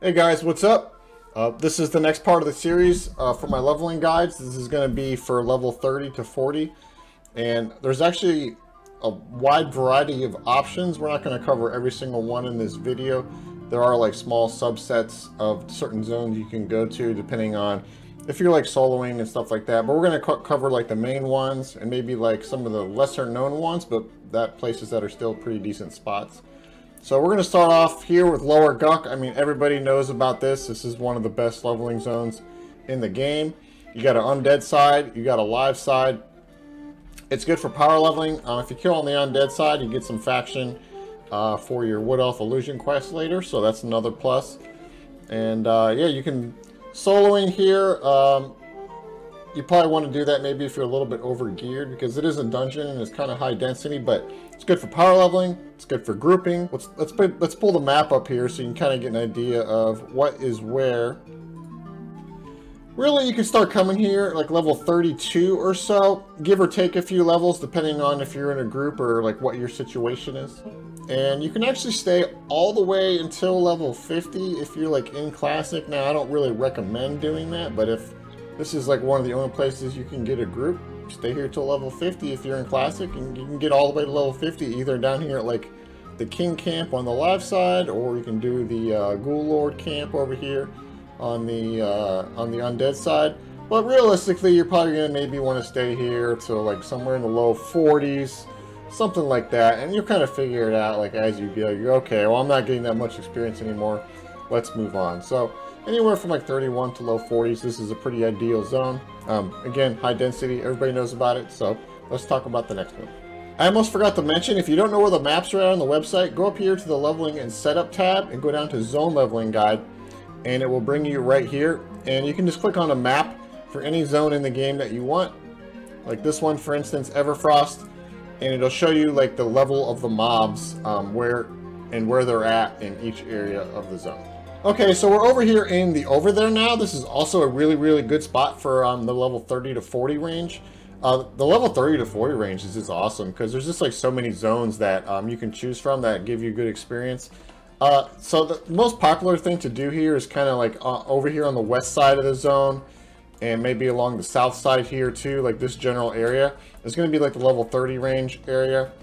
Hey guys, what's up? This is the next part of the series for my leveling guides. This is going to be for level 30 to 40. And there's actually a wide variety of options. We're not going to cover every single one in this video. There are like small subsets of certain zones you can go to depending on if you're like soloing and stuff like that. But we're going to cover like the main ones and maybe like some of the lesser known ones, but places that are still pretty decent spots. So we're going to start off here with Lower Guk. I mean, everybody knows about this. This is one of the best leveling zones in the game. You got an undead side, you got a live side. It's good for power leveling. If you kill on the undead side, you get some faction for your Wood Elf Illusion quest later, so that's another plus. And yeah, you can soloing here. You probably want to do that maybe if you're a little bit over geared, because it is a dungeon and it's kind of high density, but it's good for power leveling. It's good for grouping. Let's pull the map up here so you can kind of get an idea of what is where. Really, you can start coming here like level 32 or so, give or take a few levels depending on if you're in a group or like what your situation is. And you can actually stay all the way until level 50 if you're like in Classic. Now, I don't really recommend doing that, but if this is like one of the only places you can get a group, stay here till level 50 if you're in Classic, and you can get all the way to level 50 either down here at like the King Camp on the live side, or you can do the Ghoul Lord Camp over here on the undead side. But realistically, you're probably gonna maybe want to stay here till like somewhere in the low 40s, something like that, and you'll kind of figure it out like as you go. You're okay, well, I'm not getting that much experience anymore, let's move on. So anywhere from like 31 to low 40s, this is a pretty ideal zone. Again, high density, everybody knows about it, so let's talk about the next one. I almost forgot to mention, if you don't know where the maps are at on the website, go up here to the Leveling and Setup tab and go down to Zone Leveling Guide, and it will bring you right here, and you can just click on a map for any zone in the game that you want. Like this one, for instance, Everfrost, and it'll show you like the level of the mobs, where they're at in each area of the zone. Okay, so we're over here in the Overthere now. This is also a really good spot for the level 30 to 40 range. The level 30 to 40 range is just awesome because there's just like so many zones that you can choose from that give you good experience. So the most popular thing to do here is kind of like over here on the west side of the zone, and maybe along the south side here too, like this general area. It's going to be like the level 30 range area.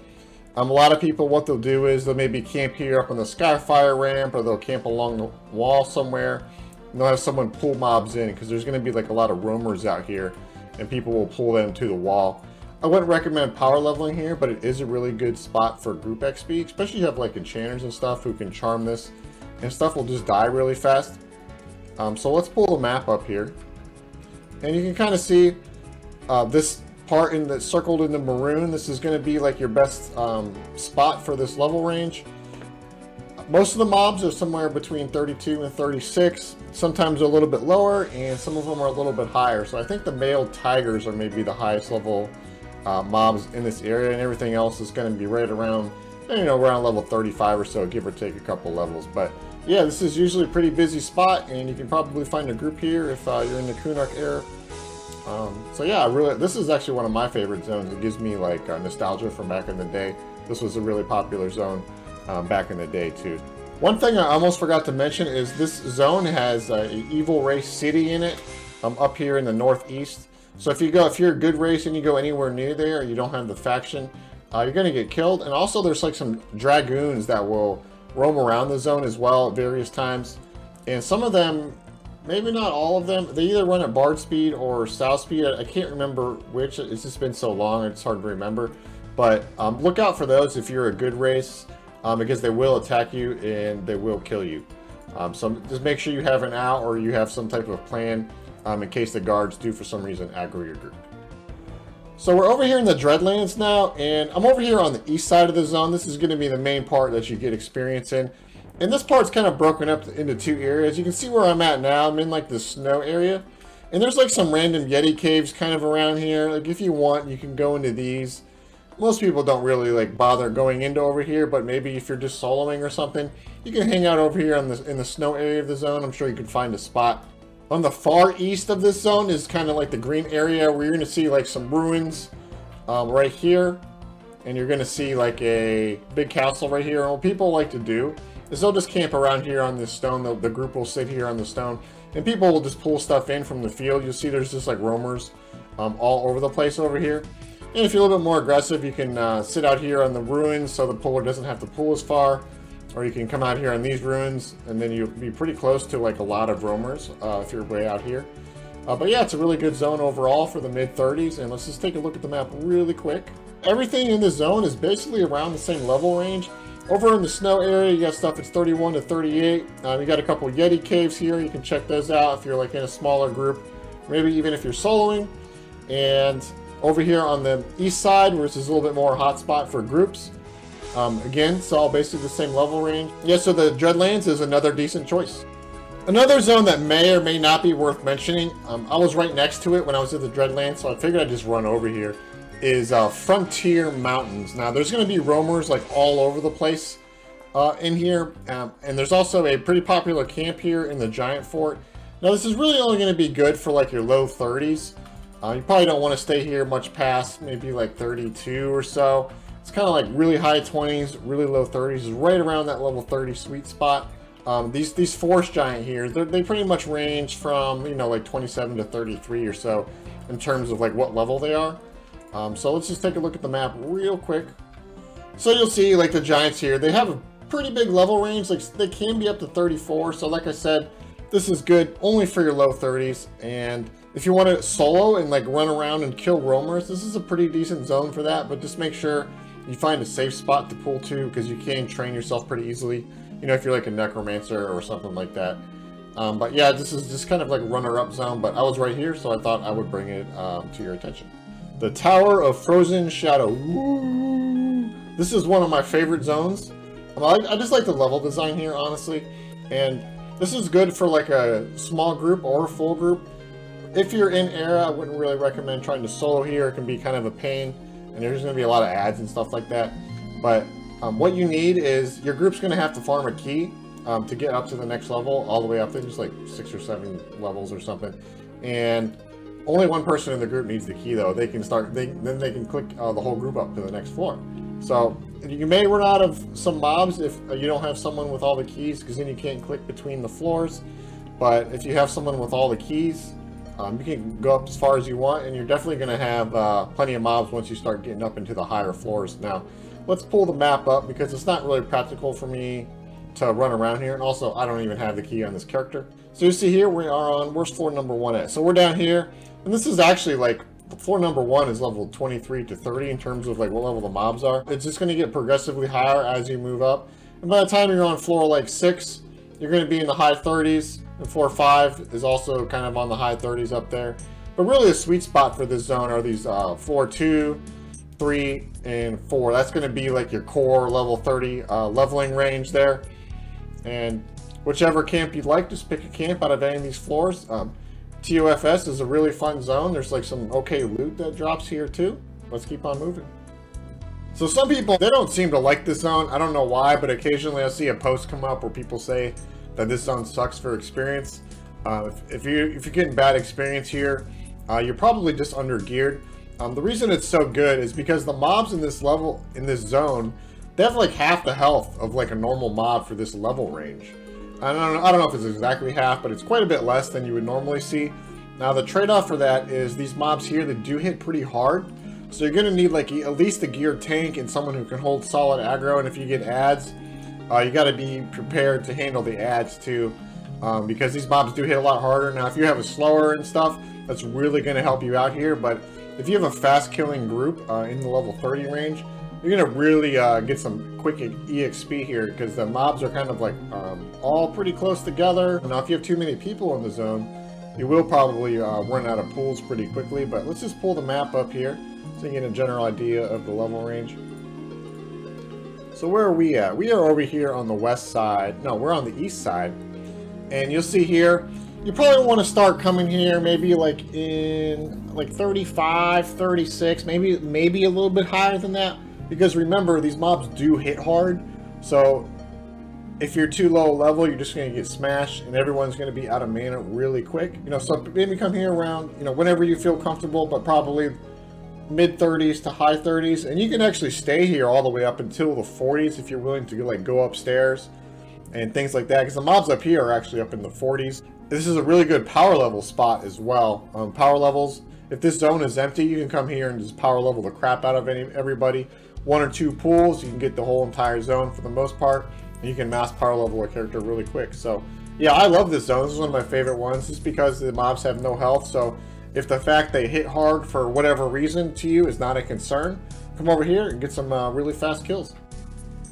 A lot of people, what they'll do is they'll maybe camp here up on the Skyfire ramp, or they'll camp along the wall somewhere, and they'll have someone pull mobs in, because there's going to be like a lot of roamers out here, and people will pull them to the wall. I wouldn't recommend power leveling here, but it is a really good spot for group XP, especially if you have like enchanters and stuff who can charm this, and stuff will just die really fast. So let's pull the map up here, and you can kind of see this part that's circled in the maroon. This is going to be like your best spot for this level range. Most of the mobs are somewhere between 32 and 36, sometimes a little bit lower, and some of them are a little bit higher. So I think the male tigers are maybe the highest level mobs in this area, and everything else is going to be right around, you know, around level 35 or so, give or take a couple levels. But yeah, this is usually a pretty busy spot, and you can probably find a group here if you're in the Kunark era. So yeah, this is actually one of my favorite zones. It gives me like nostalgia from back in the day. This was a really popular zone back in the day too. One thing I almost forgot to mention is this zone has an evil race city in it, up here in the northeast. So if you're a good race and you go anywhere near there, you don't have the faction, you're gonna get killed. And also there's like some dragoons that will roam around the zone as well at various times, and some of them, maybe not all of them, they either run at Bard speed or South speed. I can't remember which. It's just been so long, it's hard to remember. But look out for those if you're a good race, because they will attack you and they will kill you. So just make sure you have an out, or you have some type of plan in case the guards do for some reason aggro your group. So we're over here in the Dreadlands now, and I'm over here on the east side of the zone. This is going to be the main part that you get experience in. And this part's kind of broken up into two areas. You can see where I'm at now. I'm in like the snow area. And there's like some random Yeti caves kind of around here. Like if you want, you can go into these. Most people don't really like bother going into over here, but maybe if you're just soloing or something, you can hang out over here in the snow area of the zone. I'm sure you can find a spot. On the far east of this zone is kind of like the green area where you're going to see like some ruins right here. And you're going to see like a big castle right here. And what people like to do is they'll just camp around here on this stone. The group will sit here on the stone, and people will just pull stuff in from the field. You'll see there's just like roamers all over the place over here. And if you're a little bit more aggressive, you can sit out here on the ruins so the puller doesn't have to pull as far. Or you can come out here on these ruins, and then you'll be pretty close to like a lot of roamers if you're way out here. But yeah, it's a really good zone overall for the mid-30s. And let's just take a look at the map really quick. Everything in this zone is basically around the same level range. Over in the snow area, you got stuff that's 31 to 38. You got a couple Yeti caves here. You can check those out if you're like in a smaller group, maybe even if you're soloing. And over here on the east side, which is a little bit more hotspot for groups, again, it's all basically the same level range. Yeah, so the Dreadlands is another decent choice. Another zone that may or may not be worth mentioning, I was right next to it when I was at the Dreadlands, so I figured I'd just run over here, is Frontier Mountains. Now, there's going to be roamers like all over the place in here, and there's also a pretty popular camp here in the Giant Fort. Now, this is really only going to be good for like your low 30s. You probably don't want to stay here much past maybe like 32 or so. It's kind of like really high 20s, really low 30s, is right around that level 30 sweet spot. These forest giant here, they pretty much range from, you know, like 27 to 33 or so in terms of like what level they are. So let's just take a look at the map real quick. So you'll see like the giants here, they have a pretty big level range. Like they can be up to 34. So like I said, this is good only for your low 30s. And if you want to solo and like run around and kill roamers, this is a pretty decent zone for that. But just make sure you find a safe spot to pull to, because you can train yourself pretty easily. You know, if you're like a necromancer or something like that. But yeah, this is just kind of like runner-up zone, but I was right here, so I thought I would bring it to your attention. The Tower of Frozen Shadow. Woo! This is one of my favorite zones. I just like the level design here, honestly. And this is good for like a small group or a full group. If you're in Era, I wouldn't really recommend trying to solo here. It can be kind of a pain, and there's going to be a lot of ads and stuff like that. But what you need is your group's going to have to farm a key to get up to the next level, all the way up there, just like 6 or 7 levels or something. And only one person in the group needs the key, though. They can start, then they can click the whole group up to the next floor. So you may run out of some mobs if you don't have someone with all the keys, because then you can't click between the floors. But if you have someone with all the keys, you can go up as far as you want, and you're definitely going to have plenty of mobs once you start getting up into the higher floors. Now, let's pull the map up, because it's not really practical for me to run around here, and also I don't even have the key on this character. So you see here we are on, where's floor number 1 at? So we're down here, and this is actually like, floor number 1 is level 23 to 30 in terms of like what level the mobs are. It's just going to get progressively higher as you move up, and by the time you're on floor like 6, you're going to be in the high 30s, and floor 5 is also kind of on the high 30s up there. But really the sweet spot for this zone are these floor 2, 3, and 4. That's going to be like your core level 30 leveling range there. And whichever camp you'd like, just pick a camp out of any of these floors. TOFS is a really fun zone. There's like some okay loot that drops here too. Let's keep on moving. So some people, they don't seem to like this zone. I don't know why, but occasionally I see a post come up where people say that this zone sucks for experience. If you're getting bad experience here, you're probably just under geared. The reason it's so good is because the mobs in this level, in this zone, they have like half the health of like a normal mob for this level range. I don't know if it's exactly half, but it's quite a bit less than you would normally see. Now the trade-off for that is these mobs here that do hit pretty hard. So you're going to need like at least a geared tank and someone who can hold solid aggro. And if you get ads, you got to be prepared to handle the ads too, because these mobs do hit a lot harder. Now if you have a slower and stuff, that's really going to help you out here. But if you have a fast killing group in the level 30 range, you're going to really get some quick EXP here, because the mobs are kind of like all pretty close together. Now if you have too many people in the zone, you will probably run out of pools pretty quickly. But let's just pull the map up here so you get a general idea of the level range. So where are we at? We are over here on the west side. No, we're on the east side. And you'll see here, you probably want to start coming here maybe like in like 35, 36, maybe a little bit higher than that. Because remember, these mobs do hit hard. So if you're too low level, you're just going to get smashed and everyone's going to be out of mana really quick. You know, so maybe come here around, you know, whenever you feel comfortable, but probably mid 30s to high 30s. And you can actually stay here all the way up until the 40s if you're willing to like go upstairs and things like that, because the mobs up here are actually up in the 40s. This is a really good power level spot as well. Power levels, if this zone is empty, you can come here and just power level the crap out of everybody. 1 or 2 pools, you can get the whole entire zone for the most part, and you can mass power level a character really quick. So yeah, I love this zone. This is one of my favorite ones, just because the mobs have no health. So if the fact they hit hard for whatever reason to you is not a concern, come over here and get some really fast kills.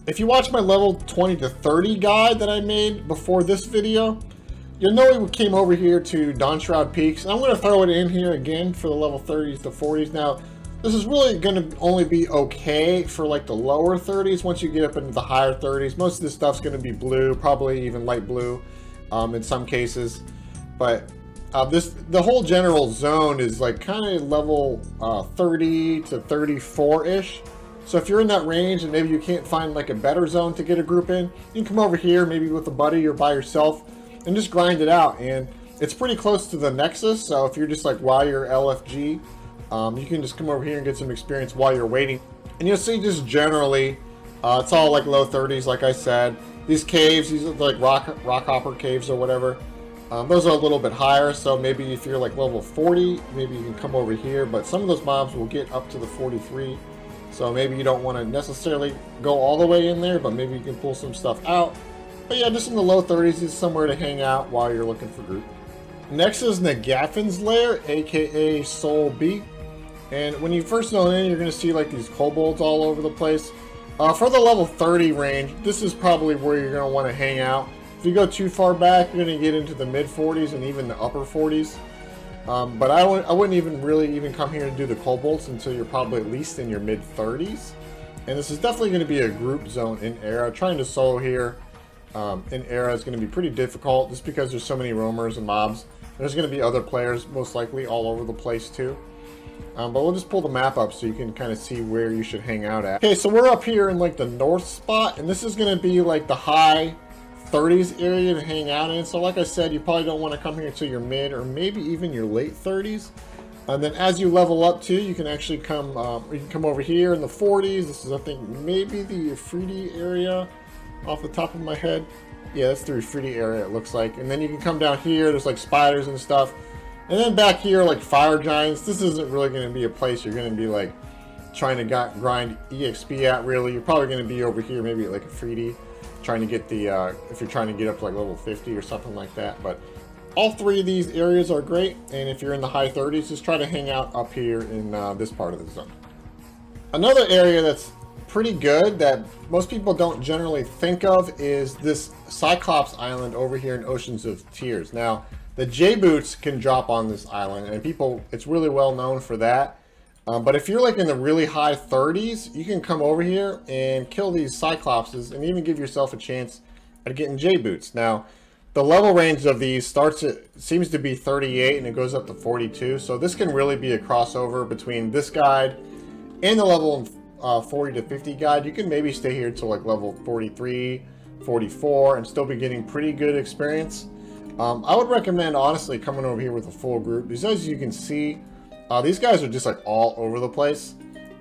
If you watch my level 20 to 30 guide that I made before this video, you'll know we came over here to Dawnshroud Peaks. And I'm going to throw it in here again for the level 30s to 40s. Now, this is really going to only be okay for like the lower 30s. Once you get up into the higher 30s, most of this stuff's going to be blue, probably even light blue in some cases. But the whole general zone is like kind of level 30 to 34-ish. So if you're in that range and maybe you can't find like a better zone to get a group in, you can come over here maybe with a buddy or by yourself and just grind it out. And it's pretty close to the Nexus, so if you're just like while you're LFG, you can just come over here and get some experience while you're waiting. And you'll see just generally, it's all like low 30s, like I said. These caves, these are like rock hopper caves or whatever. Those are a little bit higher, so maybe if you're like level 40, maybe you can come over here. But some of those mobs will get up to the 43. So maybe you don't want to necessarily go all the way in there, but maybe you can pull some stuff out. But yeah, just in the low 30s is somewhere to hang out while you're looking for group. Next is Nagafen's Lair, aka SolB. And when you first go in, you're going to see like these kobolds all over the place. For the level 30 range, this is probably where you're going to want to hang out. If you go too far back, you're going to get into the mid 40s and even the upper 40s. But I wouldn't even really come here to do the kobolds until you're probably at least in your mid 30s. And this is definitely going to be a group zone in Era. Trying to solo here in Era is going to be pretty difficult just because there's so many roamers and mobs. There's going to be other players most likely all over the place too. But we'll just pull the map up so you can kind of see where you should hang out at. Okay, so we're up here in like the north spot, and this is going to be like the high 30s area to hang out in. So like I said, you probably don't want to come here until your mid or maybe even your late 30s. And then as you level up too, you can actually come you can come over here in the 40s. This is, I think, maybe the Ifriti area off the top of my head. Yeah, that's the Ifriti area, it looks like. And then you can come down here, there's like spiders and stuff. And then back here, like fire giants. This isn't really going to be a place you're going to be like trying to grind EXP at, really. You're probably going to be over here, maybe like Ifriti, trying to get the, if you're trying to get up to like level 50 or something like that. But all three of these areas are great. And if you're in the high 30s, just try to hang out up here in this part of the zone. Another area that's pretty good that most people don't generally think of is this Cyclops Island over here in Oceans of Tears. Now, the J-Boots can drop on this island, and people, it's really well known for that. But if you're like in the really high 30s, you can come over here and kill these Cyclopses and even give yourself a chance at getting J-Boots. Now, the level range of these starts at, seems to be 38 and it goes up to 42. So this can really be a crossover between this guide and the level 40 to 50 guide. You can maybe stay here till like level 43, 44 and still be getting pretty good experience. I would recommend, honestly, coming over here with a full group, because as you can see, these guys are just like all over the place.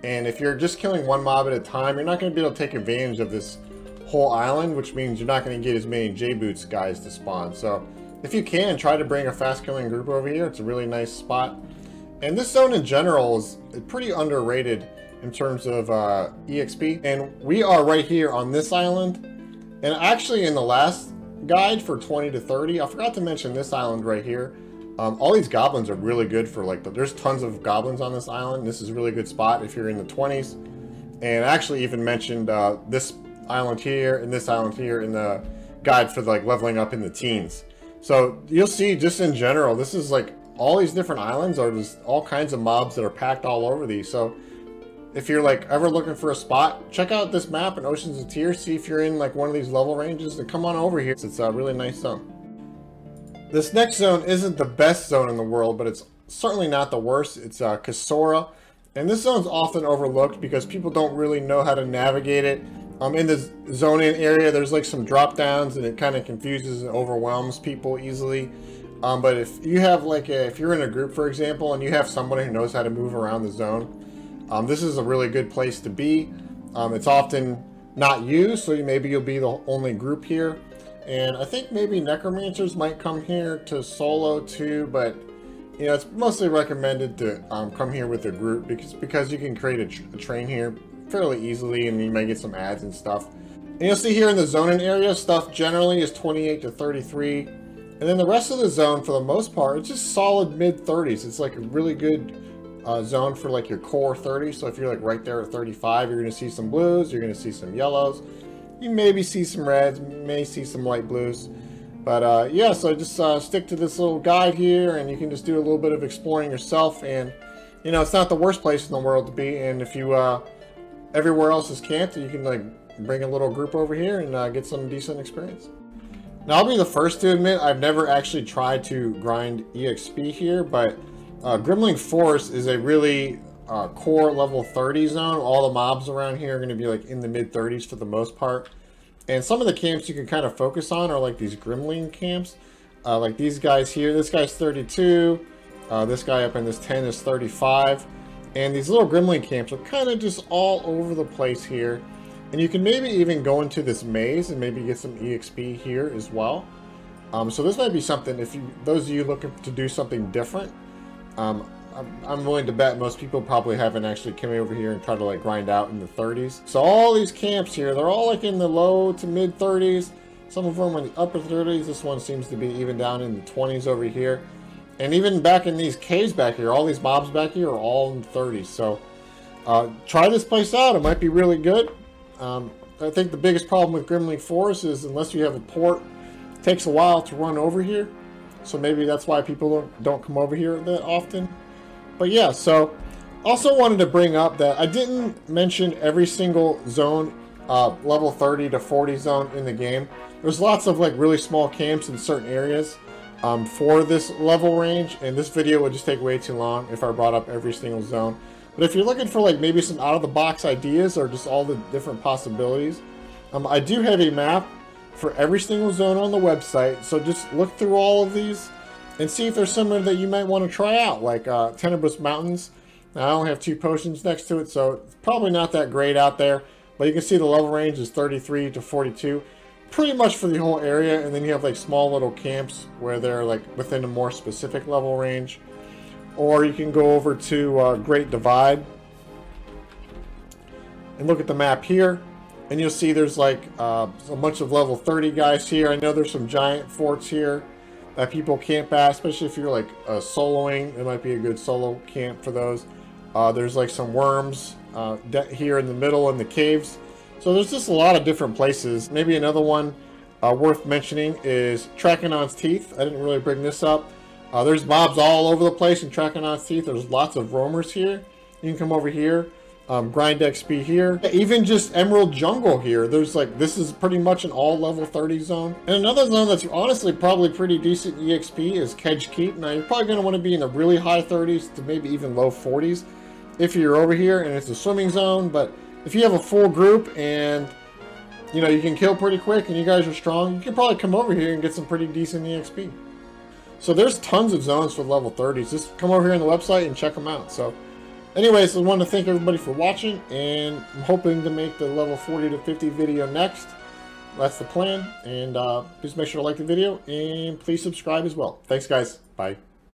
And if you're just killing one mob at a time, you're not going to be able to take advantage of this whole island, which means you're not going to get as many J-Boots guys to spawn. So if you can, try to bring a fast killing group over here. It's a really nice spot. And this zone in general is pretty underrated in terms of EXP. And we are right here on this island. And actually in the last guide for 20 to 30, I forgot to mention this island right here. All these goblins are really good for like, there's tons of goblins on this island. This is a really good spot if you're in the 20s. And I actually even mentioned this island here and this island here in the guide for like leveling up in the teens. So you'll see just in general, this is like all these different islands are just all kinds of mobs that are packed all over these. So if you're like ever looking for a spot, check out this map in Oceans of Tears. See if you're in like one of these level ranges and come on over here. It's a really nice zone. This next zone isn't the best zone in the world, but it's certainly not the worst. It's Kaesora. And this zone's often overlooked because people don't really know how to navigate it. In the zone-in area, there's like some drop downs and it kind of confuses and overwhelms people easily. But if you have like if you're in a group, for example, and you have somebody who knows how to move around the zone, this is a really good place to be. It's often not used, so maybe you'll be the only group here. And I think maybe necromancers might come here to solo too, but you know, it's mostly recommended to come here with a group because you can create a train here fairly easily, and you might get some ads and stuff. And you'll see here in the zoning area, stuff generally is 28 to 33. And then the rest of the zone, for the most part, it's just solid mid-30s. It's like a really good zone for like your core 30. So if you're like right there at 35, you're going to see some blues, you're going to see some yellows. You maybe see some reds, may see some light blues. But yeah, so just stick to this little guide here, and you can just do a little bit of exploring yourself. And you know, it's not the worst place in the world to be. And if you everywhere else is camped, you can like bring a little group over here and get some decent experience. Now, I'll be the first to admit I've never actually tried to grind EXP here, but Grimling Forest is a really core level 30 zone. All the mobs around here are going to be like in the mid 30s for the most part. And some of the camps you can kind of focus on are like these Grimling camps. Like these guys here. This guy's 32. This guy up in this 10 is 35. And these little Grimling camps are kind of just all over the place here. And you can maybe even go into this maze and maybe get some EXP here as well. So this might be something, if you, those of you looking to do something different, I'm willing to bet most people probably haven't actually come over here and tried to like grind out in the 30s. So all these camps here, they're all like in the low to mid 30s. Some of them are in the upper 30s. This one seems to be even down in the 20s over here. And even back in these caves back here, all these mobs back here are all in the 30s. So try this place out. It might be really good. I think the biggest problem with Grimling Forest is unless you have a port, it takes a while to run over here. So maybe that's why people don't come over here that often. But yeah, so also wanted to bring up that I didn't mention every single zone, level 30 to 40 zone in the game. There's lots of like really small camps in certain areas for this level range, and this video would just take way too long if I brought up every single zone. But if you're looking for like maybe some out-of-the-box ideas or just all the different possibilities, I do have a map for every single zone on the website. So just look through all of these and see if there's somewhere that you might want to try out, like Tenebrous Mountains. Now, I only have 2 potions next to it, so it's probably not that great out there. But you can see the level range is 33 to 42, pretty much for the whole area. And then you have like small little camps where they're like within a more specific level range. Or you can go over to Great Divide and look at the map here, and you'll see there's like a bunch of level 30 guys here. I know there's some giant forts here that people camp at, especially if you're like soloing. It might be a good solo camp for those. There's like some worms here in the middle in the caves. So there's just a lot of different places. Maybe another one worth mentioning is Trakanon's Teeth. I didn't really bring this up. There's mobs all over the place in Trakanon's Teeth. There's lots of roamers here. You can come over here, grind XP here. Even just Emerald Jungle here. There's like, this is pretty much an all level 30 zone. And another zone that's honestly probably pretty decent EXP is Kedge Keep. Now you're probably going to want to be in the really high 30s to maybe even low 40s if you're over here and it's a swimming zone. But if you have a full group and you know you can kill pretty quick and you guys are strong, you can probably come over here and get some pretty decent EXP. So there's tons of zones for level 30s. Just come over here on the website and check them out. So anyways, I want to thank everybody for watching, and I'm hoping to make the level 40 to 50 video next. That's the plan. And please make sure to like the video and please subscribe as well. Thanks guys. Bye.